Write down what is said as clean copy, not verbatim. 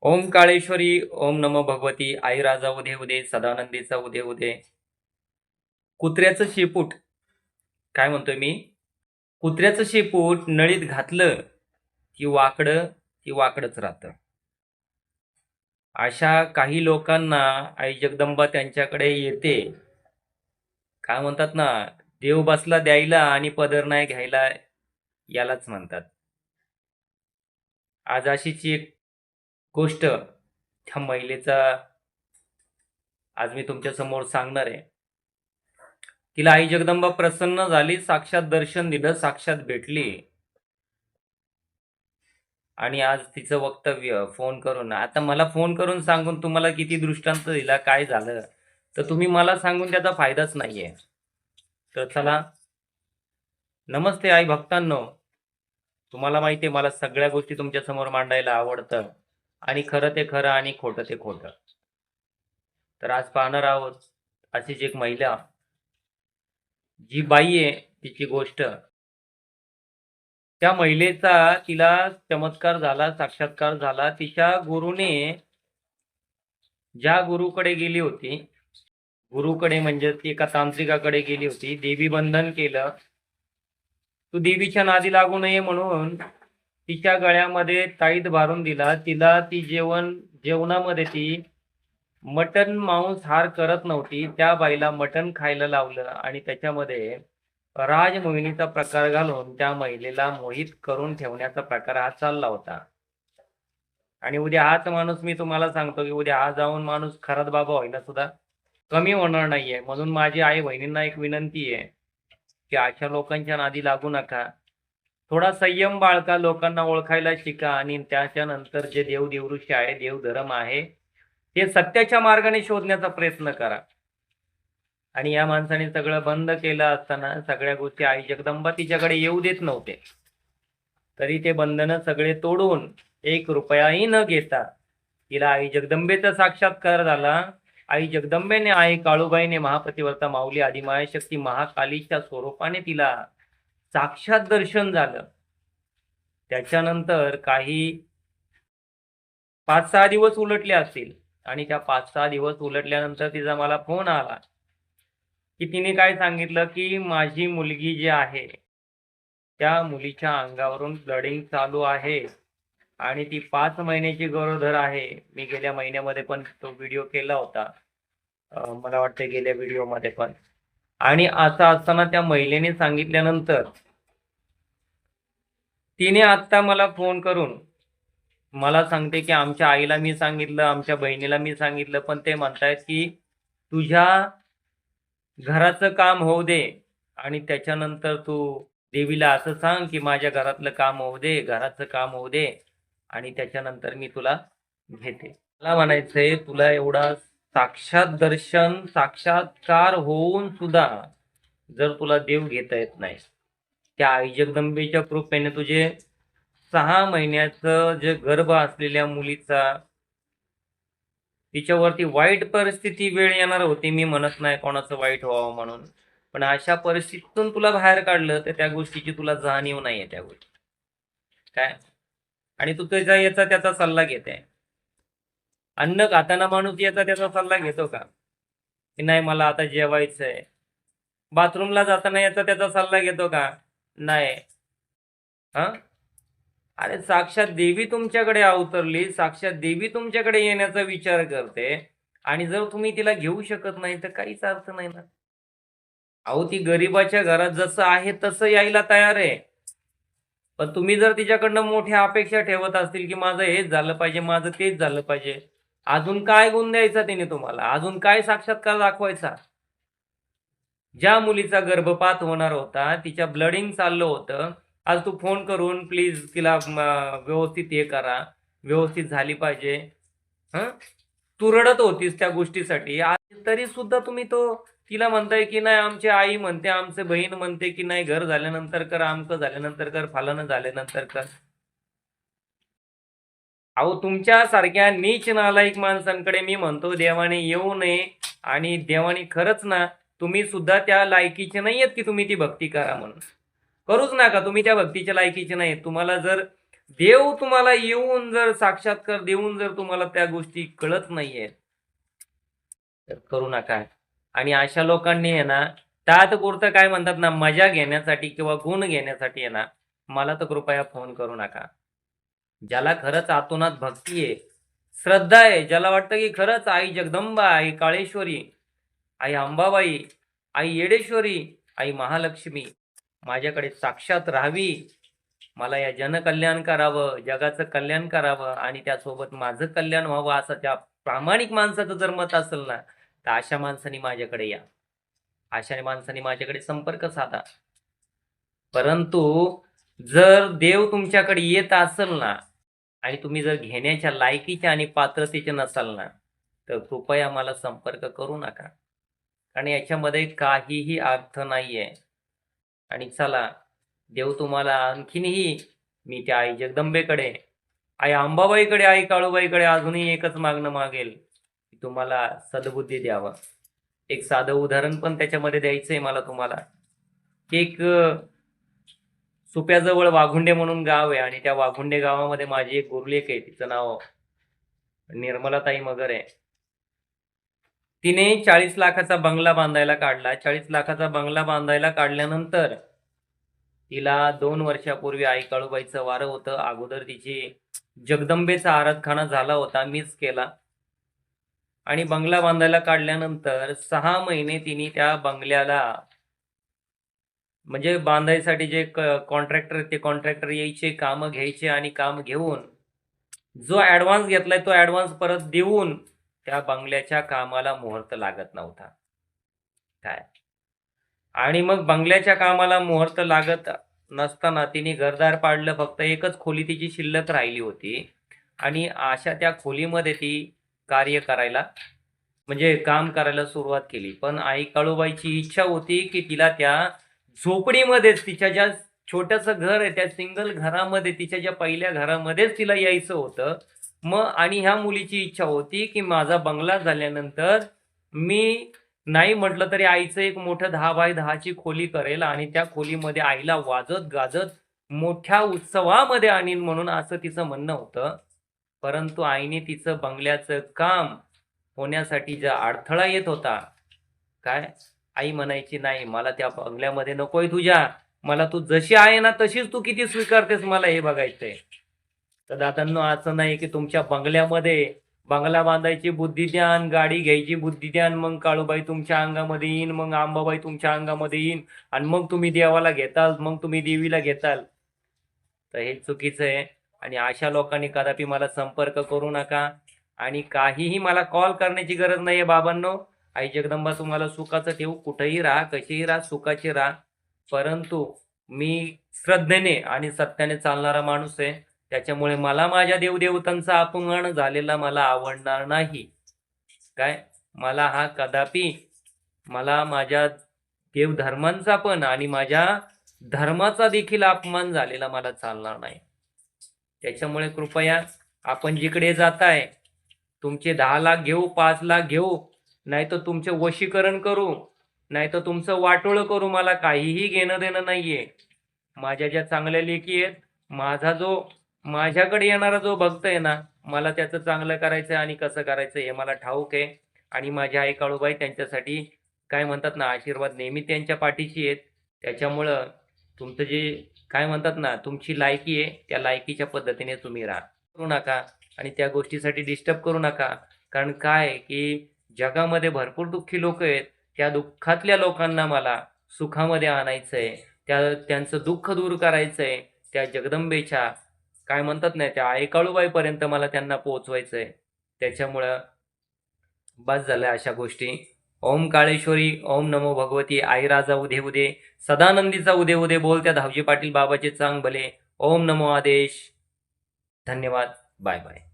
ओम काळेश्वरी ओम नमो भगवती आई राजा उदे उदे सदानंदीचा उदे उदे. कुत्र्याचं शेपूट काय म्हणतोय मी? कुत्र्याचं शेपूट नळीत घातलं की वाकडच राहतं. अशा काही लोकांना आई जगदंबा त्यांच्याकडे येते. काय म्हणतात ना, देव बसला द्यायला आणि पदर नाही घ्यायला, यालाच म्हणतात. आज अशीच एक गोष्ट त्या महिलेचा आज मी तुमच्या समोर सांगणार आहे. तिला आई जगदंबा प्रसन्न झाली, साक्षात दर्शन दिलं, साक्षात भेटली. आणि आज तिचं वक्तव्य फोन करून, आता मला फोन करून सांगून तुम्हाला किती दृष्टांत दिला काय झालं, तर तुम्ही मला सांगून त्याचा फायदाच नाहीये. तर चला, नमस्ते आई भक्तांनो. तुम्हाला माहिती आहे मला सगळ्या गोष्टी तुमच्या समोर मांडायला आवडतं, आणि खरं ते खरं आणि खोटं ते खोटं. तर आज पाहणार आहोत अशीच एक महिला, जी बाई आहे तिची गोष्ट. त्या महिलेचा तिला चमत्कार झाला, साक्षात्कार झाला. तिच्या गुरुने, ज्या गुरुकडे गेली होती, गुरुकडे म्हणजे ती एका तांत्रिकाकडे गेली होती, देवी बंधन केलं. तू देवीच्या नादी लागू नये म्हणून तिच्या गळ्यामध्ये ताईत भारून दिला. तिला ती जेवणामध्ये ती मटन मांसाहार करत नव्हती. त्या बाईला मटन खायला लावलं आणि त्याच्यामध्ये राजमोहिनीचा प्रकार घालून त्या महिलेला मोहित करून ठेवण्याचा प्रकार हा चालला होता. आणि उद्या हाच माणूस, मी तुम्हाला सांगतो की उद्या हा जाऊन माणूस खरात बाबा होईना सुद्धा कमी होणार नाहीये. म्हणून माझी आई बहिणींना एक विनंती आहे की अशा लोकांच्या नादी लागू नका. थोडा संयम बाळगा, लोकांना ओळखायला शिका, आणि त्याच्यानंतर जे देवदेवऋषी आहे, देवधर्म आहे, ते सत्याच्या मार्गाने शोधण्याचा प्रयत्न करा. आणि या माणसाने सगळं बंद केलं असताना सगळ्या गोष्टी आई जगदंबा तिच्याकडे येऊ देत नव्हते, तरी ते बंधनं सगळे तोडून 1 रुपयाही न घेता तिला आई जगदंबेचा साक्षात्कार झाला. आई जगदंबेने, आई काळूबाईने, महापतिव्रता माऊली आदिमायाशक्ती महाकालीच्या स्वरूपाने तिला साक्षात दर्शन झालं. त्याच्यानंतर काही 5-6 दिवस उलटले असतील, आणि त्या 5-6 दिवस उलटल्यानंतर तिचा मला फोन आला की तिने काय सांगितलं की माझी मुलगी जी आहे त्या मुलीच्या अंगावरून ब्लडिंग चालू आहे आणि ती 5 महिन्याची गरोदर आहे. मी गेल्या महिन्यामध्ये पण तो व्हिडिओ केला होता, मला वाटतं गेल्या व्हिडिओमध्ये पण. आणि असं असताना त्या महिलेने सांगितल्यानंतर तिने आता मला फोन करून मला सांगते की आमच्या आईला मी सांगितलं, आमच्या बहिणीला मी सांगितलं, पण ते म्हणतायत की तुझ्या घराचं काम होऊ दे आणि त्याच्यानंतर तू देवीला असं सांग की माझ्या घरातलं काम होऊ दे, घराचं काम होऊ दे, आणि त्याच्यानंतर मी तुला घेते. मला म्हणायचंय, तुला एवढा साक्षात दर्शन, साक्षात्कार होऊन सुद्धा जर तुला देव घेता येत नाही, त्या आई जगदंबेच्या कृपेने तुझे 6 महिन्याचं जे गर्भ असलेल्या मुलीचा, तिच्यावरती वाईट परिस्थिती वेळ येणार होती. मी म्हणत नाही कोणाचं वाईट व्हावं म्हणून, पण अशा परिस्थितीतून तुला बाहेर काढलं तर त्या गोष्टीची तुला जाणीव नाहीये त्या गोष्टी काय. आणि तू त्याचा याचा त्याचा सल्ला घेते. अन्न खाताना माणूस याचा त्याचा सल्ला घेतो का की नाही मला आता जेवायचंय? बाथरूमला जाताना याचा त्याचा सल्ला घेतो का? नाही. हा, अरे साक्षात देवी तुमच्याकडे अवतरली, साक्षात देवी तुमच्याकडे येण्याचा विचार करते, आणि जर तुम्ही तिला घेऊ शकत नाही तर काहीच अर्थ नाही ना. अहो, ती गरिबाच्या घरात जसं आहे तसं यायला तयार आहे. पण तुम्ही जर तिच्याकडनं मोठ्या अपेक्षा ठेवत असतील की माझं हेच झालं पाहिजे, माझं तेच झालं पाहिजे, अजून काय गुण द्यायचा तिने तुम्हाला? अजून काय साक्षात्कार दाखवायचा? ज्या मुलीचा गर्भपात होणार होता, तिच्या ब्लडिंग चाललं होतं, आज तू फोन करून प्लीज तिला व्यवस्थित हे करा, व्यवस्थित झाली पाहिजे. हं, तू रडत होतीस त्या गोष्टीसाठी, आज तरी सुद्धा तुम्ही तो तिला म्हणताय की नाही आमची आई म्हणते, आमचे बहीण म्हणते की नाही घर झाल्यानंतर कर, आमचं झाल्यानंतर कर, फलानं झाल्यानंतर कर. अहो, तुमच्यासारख्या नीच नालायक माणसांकडे मी म्हणतो देवाने येऊ नये. आणि देवाने खरंच ना, तुम्ही सुद्धा त्या लायकीचे नाहीयेत की तुम्ही ती भक्ती करा म्हणून. करूच नका, तुम्ही त्या भक्तीच्या लायकीचे नाही. तुम्हाला जर देव तुम्हाला येऊन जर साक्षात्कार देऊन जर तुम्हाला त्या गोष्टी कळत नाहीये तर करू नका. आणि अशा लोकांनी आहे ना तात्पुरतं काय म्हणतात ना मजा घेण्यासाठी किंवा गुण घेण्यासाठी आहे ना मला तर कृपया फोन करू नका. ज्याला खरंच आतोनात भक्ती आहे, श्रद्धा आहे, ज्याला वाटतं की खरंच आई जगदंबा, आई काळेश्वरी, आई अंबाबाई, आई येडेश्वरी, आई महालक्ष्मी माझ्याकडे साक्षात राहावी, मला या जनकल्याण करावं, जगाचं कल्याण करावं आणि त्यासोबत माझं कल्याण व्हावं असं त्या प्रामाणिक माणसाचं जर मत असेल ना तर अशा माणसाने माझ्याकडे या, अशा माणसाने माझ्याकडे संपर्क साधा. परंतु जर देव तुमच्याकडे येत असेल ना आणि तुम्ही जर घेण्याच्या लायकीचे आणि पात्रतेचे नसाल ना तर कृपया मला संपर्क करू नका, कारण याच्यामध्ये काहीही अर्थ नाहीये. आणि चला देव तुम्हाला आणखीनही मी त्या आई जगदंबेकडे, आई अंबाबाईकडे, आई काळूबाईकडे अजूनही एकच मागणं मागेल की तुम्हाला सद्बुद्धी द्यावं. एक साधं उदाहरण पण त्याच्यामध्ये द्यायचंय मला तुम्हाला. एक सुप्याजवळ वाघुंडे म्हणून गाव आहे आणि त्या वाघुंडे गावामध्ये माझी एक गुरलेक आहे, तिचं नाव निर्मलाताई मगर आहे. तिने 40 लाखाचा बंगला बांधायला काढला. 40 लाखाचा बंगला बांधायला काढल्यानंतर तिला 2 वर्षापूर्वी आई काळूबाईचं वारं होतं. अगोदर तिची जगदंबेचा आराधखाना झाला होता, मीच केला. आणि बंगला बांधायला काढल्यानंतर 6 महिने तिने त्या बंगल्याला म्हणजे बांधायसाठी जे कॉन्ट्रॅक्टर ते कॉन्ट्रॅक्टर यायचे, कामं घ्यायचे आणि काम घेऊन जो ऍडव्हान्स घेतलाय तो ऍडव्हान्स परत देऊन त्या बंगल्याच्या कामाला मुहूर्त लागत नव्हता. काय आणि मग बंगल्याच्या कामाला मुहूर्त लागत नसताना तिने घरदार पाडलं. फक्त एकच खोली तिची शिल्लक राहिली होती आणि अशा त्या खोलीमध्ये ती कार्य करायला म्हणजे काम करायला सुरुवात केली. पण आई काळूबाईची इच्छा होती की तिला त्या झोपडीमध्येच, तिच्या ज्या छोटंसं घर आहे त्या सिंगल घरामध्ये, तिच्या ज्या पहिल्या घरामध्येच तिला यायचं होतं. मग आणि ह्या मुलीची इच्छा होती की माझा बंगला झाल्यानंतर मी नाही म्हटलं तरी आईचं एक मोठं 10x10ची खोली करेल आणि त्या खोलीमध्ये आईला वाजत गाजत मोठ्या उत्सवामध्ये आणीन म्हणून असं तिचं म्हणणं होतं. परंतु आईने तिचं बंगल्याचं काम होण्यासाठी जो अडथळा येत होता, काय आई म्हणायची नाही मला त्या बंगल्यामध्ये नकोय तुझ्या, मला तू जशी आहे ना तशीच तू किती स्वीकारतेस मला हे बघायचंय. तर दादांनो असं नाही की तुमच्या बंगल्यामध्ये बंगला बांधायची बुद्धी द्या आणि गाडी घ्यायची बुद्धी द्या आणि मग काळूबाई तुमच्या अंगामध्ये येईन, मग अंबाबाई तुमच्या अंगामध्ये येईन आणि मग तुम्ही देवाला घेताल, मग तुम्ही देवीला घेताल. तर हे चुकीचं आहे आणि अशा लोकांनी कदापि मला संपर्क करू नका आणि काहीही मला कॉल करण्याची गरज नाहीये बाबांनो. आई जगदंबा तुम्हाला सुखाचं ठेवू, कुठेही राहा, कशीही राहा, सुखाची राहा. परंतु मी श्रद्धेने आणि सत्याने चालणारा माणूस आहे, त्याच्यामुळे मला माझ्या देवदेवतांचा अपमान झालेला मला आवडणार नाही. काय मला हा कदापि मला माझ्या देवधर्मांचा पण आणि माझ्या धर्माचा देखील अपमान झालेला मला चालणार नाही. त्याच्यामुळे कृपया आपण जिकडे जाताय तुमचे 10 लाख घेऊ, 5 लाख घेऊ, नाहीतर तुमचे वशीकरण करू, नाहीतर तुमचं वाटोळं करू, मला काहीही घेणं देणं नाहीये. माझ्या ज्या चांगल्या लेकी आहेत, माझा जो माझ्याकडे येणारा जो भक्त आहे ना मला त्याचं चांगलं करायचं आणि कसं करायचं हे मला ठाऊक आहे. आणि माझी आई काळूबाई त्यांच्यासाठी काय म्हणतात ना आशीर्वाद नेहमी त्यांच्या पाठीशी आहेत. त्याच्यामुळं तुमचं जे काय म्हणतात ना तुमची लायकी आहे त्या लायकीच्या पद्धतीने तुम्ही राहा, करू नका आणि त्या गोष्टीसाठी डिस्टर्ब करू नका. कारण काय की जगामध्ये भरपूर दुःखी लोक आहेत, त्या दुःखातल्या लोकांना मला सुखामध्ये आणायचंय, त्यांचं दुःख दूर करायचंय. त्या जगदंबेच्या काय म्हणतात ना त्या आई काळूबाईपर्यंत मला त्यांना पोहोचवायचंय. त्याच्यामुळं बस झालं अशा गोष्टी. ओम काळेश्वरी, ओम नमो भगवती. आई राजा उदे उदे, सदानंदीचा उदे उदे, बोलत्या धावजी पाटील बाबाचे चांग भले. ओम नमो आदेश. धन्यवाद. Bye bye.